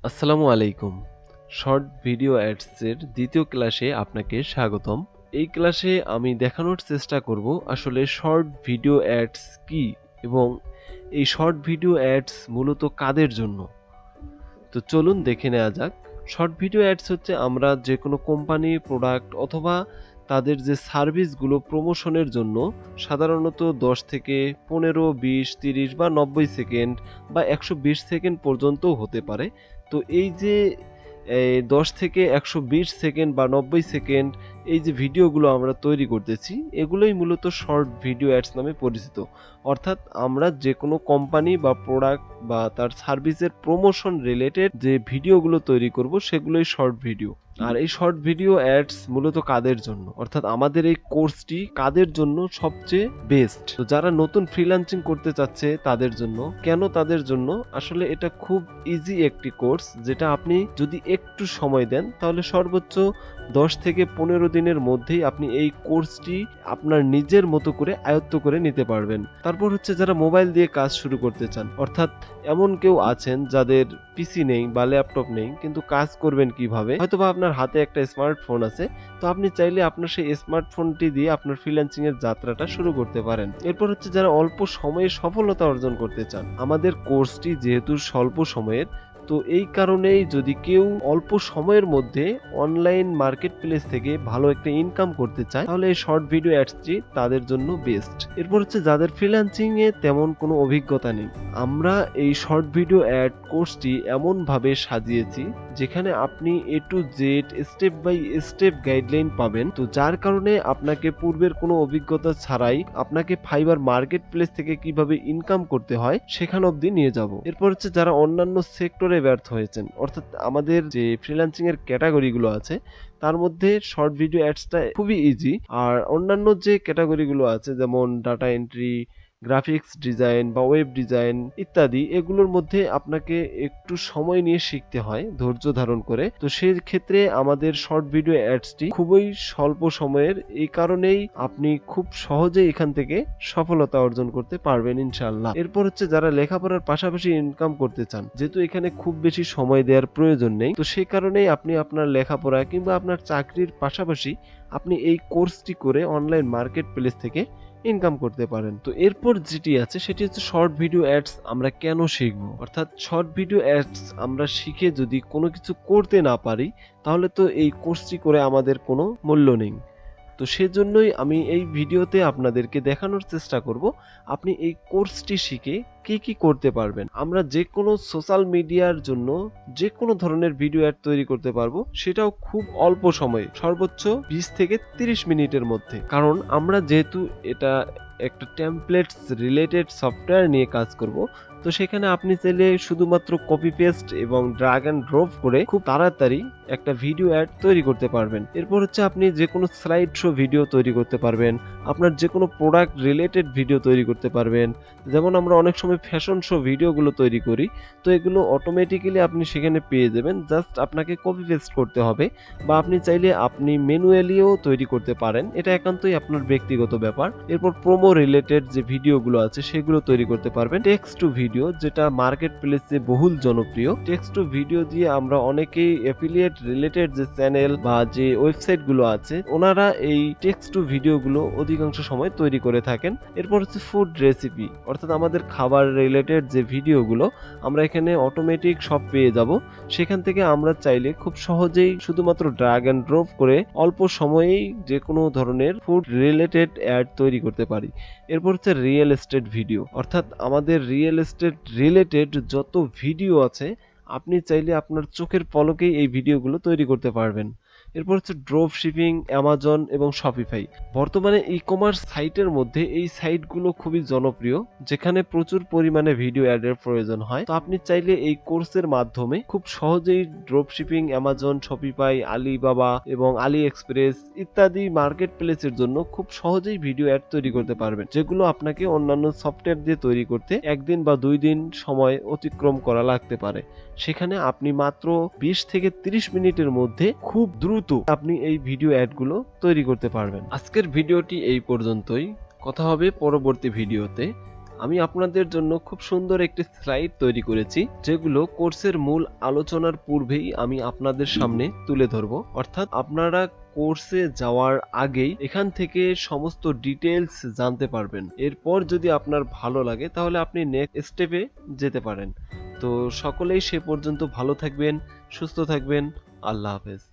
আসসালামু আলাইকুম। Short video অ্যাডসের দ্বিতীয় ক্লাসে আপনাকে স্বাগতম। এই ক্লাসে আমি দেখানোর চেষ্টা করব আসলে শর্ট ভিডিও অ্যাডস কি এবং এই শর্ট ভিডিও অ্যাডস মূলত কাদের জন্য। তো চলুন দেখে নেওয়া যাক। শর্ট ভিডিও অ্যাডস হচ্ছে আমরা যে কোনো কোম্পানি, প্রোডাক্ট অথবা তাদের যে সার্ভিসগুলো প্রমোশনের জন্য সাধারণত 10 থেকে 15, 20, 30 বা 90 সেকেন্ড বা 120 সেকেন্ড পর্যন্তও হতে পারে। তো এই যে 10 থেকে 120 সেকেন্ড বা 90 সেকেন্ড এই যে ভিডিওগুলো আমরা তৈরি করতেছি, এগুলোই মূলত শর্ট ভিডিও অ্যাডস নামে পরিচিত। অর্থাৎ আমরা যে কোনো কোম্পানি বা প্রোডাক্ট বা তার সার্ভিসের প্রমোশন রিলেটেড যে ভিডিওগুলো তৈরি করব সেগুলোই শর্ট ভিডিও। আর এই শর্ট ভিডিও অ্যাডস মূলত কাদের জন্য, অর্থাৎ আমাদের এই কোর্সটি কাদের জন্য সবচেয়ে বেস্ট। তো যারা নতুন ফ্রিল্যান্সিং করতে চাচ্ছে তাদের জন্য। কেন তাদের জন্য? আসলে এটা খুব ইজি একটি কোর্স, যেটা আপনি যদি একটু সময় দেন তাহলে সর্বোচ্চ 10 থেকে 15 দিনের মধ্যেই আপনি এই কোর্সটি আপনার নিজের মতো করে আয়ত্ত করে নিতে পারবেন। তারপর হচ্ছে যারা মোবাইল দিয়ে কাজ শুরু করতে চান, অর্থাৎ এমন কেউ আছেন যাদের পিসি নেই বা ল্যাপটপ নেই, কিন্তু কাজ করবেন কিভাবে? হয়তোবা আপনার হাতে একটা স্মার্টফোন আছে, তো আপনি চাইলে আপনার সেই স্মার্টফোনটি দিয়ে আপনার ফ্রিল্যান্সিং এর যাত্রাটা শুরু করতে পারেন। এরপর হচ্ছে যারা অল্প সময়ে সফলতা অর্জন করতে চান। আমাদের কোর্সটি যেহেতু স্বল্প সময়ের, তো এই কারণেই যদি কেউ অল্প সময়ের মধ্যে অনলাইন মার্কেট প্লেস থেকে ভালো একটা ইনকাম করতে চায়, তাহলে এই শর্ট ভিডিও অ্যাডসটি তাদের জন্য বেস্ট। এরপর হচ্ছে যাদের ফ্রিল্যান্সিং এ তেমন কোনো অভিজ্ঞতা নেই। আমরা এই শর্ট ভিডিও অ্যাড কোর্সটি এমন ভাবে সাজিয়েছি যেখানে আপনি A to Z step by step guideline পাবেন। তো যার কারণে আপনাকে পূর্বের কোনো অভিজ্ঞতা ছাড়াই আপনাকে ফাইবার মার্কেট প্লেস থেকে কিভাবে ইনকাম করতে হয় সেখানে অবধি নিয়ে যাব। এরপর হচ্ছে যারা অন্যান্য সেক্টরে ব্যর্থ হয়েছেন, অর্থাৎ আমাদের যে ফ্রিল্যান্সিং এর ক্যাটাগরিগুলো আছে তার মধ্যে শর্ট ভিডিও অ্যাডসটা খুবই ইজি। আর অন্যান্য যে ক্যাটাগরিগুলো আছে যেমন ডাটা এন্ট্রি, গ্রাফিক্স ডিজাইন বা ওয়েব ডিজাইন ইত্যাদি, এগুলোর মধ্যে আপনাকে একটু সময় নিয়ে শিখতে হয়, ধৈর্য ধারণ করে। তো সেই ক্ষেত্রে আমাদের শর্ট ভিডিও অ্যাডসটি খুবই স্বল্প সময়ের, এই কারণেই আপনি খুব সহজেই এখান থেকে সফলতা অর্জন করতে পারবেন ইনশাআল্লাহ। এরপর হচ্ছে যারা লেখাপড়ার পাশাপাশি ইনকাম করতে চান, যেহেতু এখানে খুব বেশি সময় দেওয়ার প্রয়োজন নেই, তো সেই কারণেই আপনি আপনার লেখাপড়া কিংবা আপনার চাকরির পাশাপাশি আপনি এই কোর্সটি করে অনলাইন মার্কেট প্লেস থেকে ইনকাম করতে পারেন। তো এরপর যেটি আছে সেটি হচ্ছে শর্ট ভিডিও অ্যাডস আমরা কেন শিখবো, অর্থাৎ শর্ট ভিডিও অ্যাডস আমরা শিখে যদি কোনো কিছু করতে না পারি তাহলে তো এই কোর্সটি করে আমাদের কোনো মূল্য নেই। তো সেজন্যই আমি এই ভিডিওতে আপনাদেরকে দেখানোর চেষ্টা করব আপনি এই কোর্সটি শিখে কি কি করতে পারবেন। আমরা যে কোনো সোশ্যাল মিডিয়ার জন্য যে কোনো ধরনের ভিডিও অ্যাড তৈরি করতে পারবো, সেটাও খুব অল্প সময়ে, সর্বোচ্চ 20 থেকে 30 মিনিটের মধ্যে। কারণ আমরা যেহেতু এটা একটা টেমপ্লেটস রিলেটেড সফটওয়্যার নিয়ে কাজ করব, তো সেখানে আপনি চাইলে শুধুমাত্র কপি পেস্ট এবং ড্র্যাগ এন্ড ড্রপ করে খুব তাড়াতাড়ি একটা ভিডিও অ্যাড তৈরি করতে পারবেন। এরপর হচ্ছে আপনি যে কোনো স্লাইড শো ভিডিও তৈরি করতে পারবেন, আপনার যে কোনো প্রোডাক্ট রিলেটেড ভিডিও তৈরি করতে পারবেন। যেমন আমরা অনেক সময় ফ্যাশন শো ভিডিওগুলো তৈরি করি, তো এগুলো অটোমেটিক্যালি আপনি সেখানে পেয়ে যাবেন, জাস্ট আপনাকে কপি পেস্ট করতে হবে, বা আপনি চাইলে আপনি ম্যানুয়ালিও তৈরি করতে পারেন, এটা একান্তই আপনার ব্যক্তিগত ব্যাপার। এরপর প্রোমো রিলেটেড যে ভিডিওগুলো আছে সেগুলো তৈরি করতে পারবেন। টেক্সট টু ভিডিও, যেটা মার্কেট প্লেসে বহুল জনপ্রিয়, টেক্সট টু ভিডিও দিয়ে আমরা অনেকেই অ্যাফিলিয়েট রিলেটেড যে চ্যানেল বা যে ওয়েবসাইট গুলো আছে ওনারা এই টেক্সট টু ভিডিও গুলো অধিকাংশ সময় তৈরি করে থাকেন। এরপর হচ্ছে ফুড রেসিপি, অর্থাৎ আমাদের খাবার রিলেটেড যে ভিডিও গুলো আমরা এখানে অটোমেটিক সব পেয়ে যাব, সেখান থেকে আমরা চাইলে খুব সহজেই শুধুমাত্র ড্র্যাগ এন্ড ড্রপ করে অল্প সময়েই যে কোনো ধরনের ফুড রিলেটেড অ্যাড তৈরি করতে পারি। এরপর হচ্ছে রিয়েল এস্টেট ভিডিও, অর্থাৎ আমাদের রিয়েল এস্টেট রিলেটেড যত ভিডিও আছে আপনি চাইলে আপনার চোখের পলকেই এই ভিডিওগুলো তৈরি করতে পারবেন। এরপর হচ্ছে ড্রপ শিপিং, অ্যামাজন এবং শপিফাই। বর্তমানে ই কমার্স সাইটের মধ্যে এই সাইটগুলো খুবই জনপ্রিয়, যেখানে প্রচুর পরিমাণে ভিডিও অ্যাডের প্রয়োজন হয়। তো আপনি চাইলে এই কোর্সের মাধ্যমে খুব সহজেই drop shipping, Amazon, Shopify, Alibaba এবং আলি এক্সপ্রেস ইত্যাদি মার্কেট প্লেসের জন্য খুব সহজেই ভিডিও অ্যাড তৈরি করতে পারবেন, যেগুলো আপনাকে অন্যান্য সফটওয়্যার দিয়ে তৈরি করতে 1 দিন বা 2 দিন সময় অতিক্রম করা লাগতে পারে। সেখানে আপনি মাত্র 20 থেকে 30 মিনিটের মধ্যে খুব দ্রুত আপনি এই ভিডিও অ্যাডগুলো তৈরি করতে পারবেন। আজকের ভিডিওটি এই পর্যন্তই, কথা হবে পরবর্তী ভিডিওতে। আমি আপনাদের জন্য খুব সুন্দর একটি স্লাইড তৈরি করেছি, যেগুলো কোর্সের মূল আলোচনার পূর্বেই আমি আপনাদের সামনে তুলে ধরবো। অর্থাৎ আপনারা কোর্সে যাওয়ার আগেই এখান থেকে সমস্ত ডিটেলস জানতে পারবেন। এরপর যদি আপনার ভালো লাগে তাহলে আপনি নেক্সট স্টেপে যেতে পারেন। তো সকলেই সে পর্যন্ত ভালো থাকবেন, সুস্থ থাকবেন। আল্লাহ হাফেজ।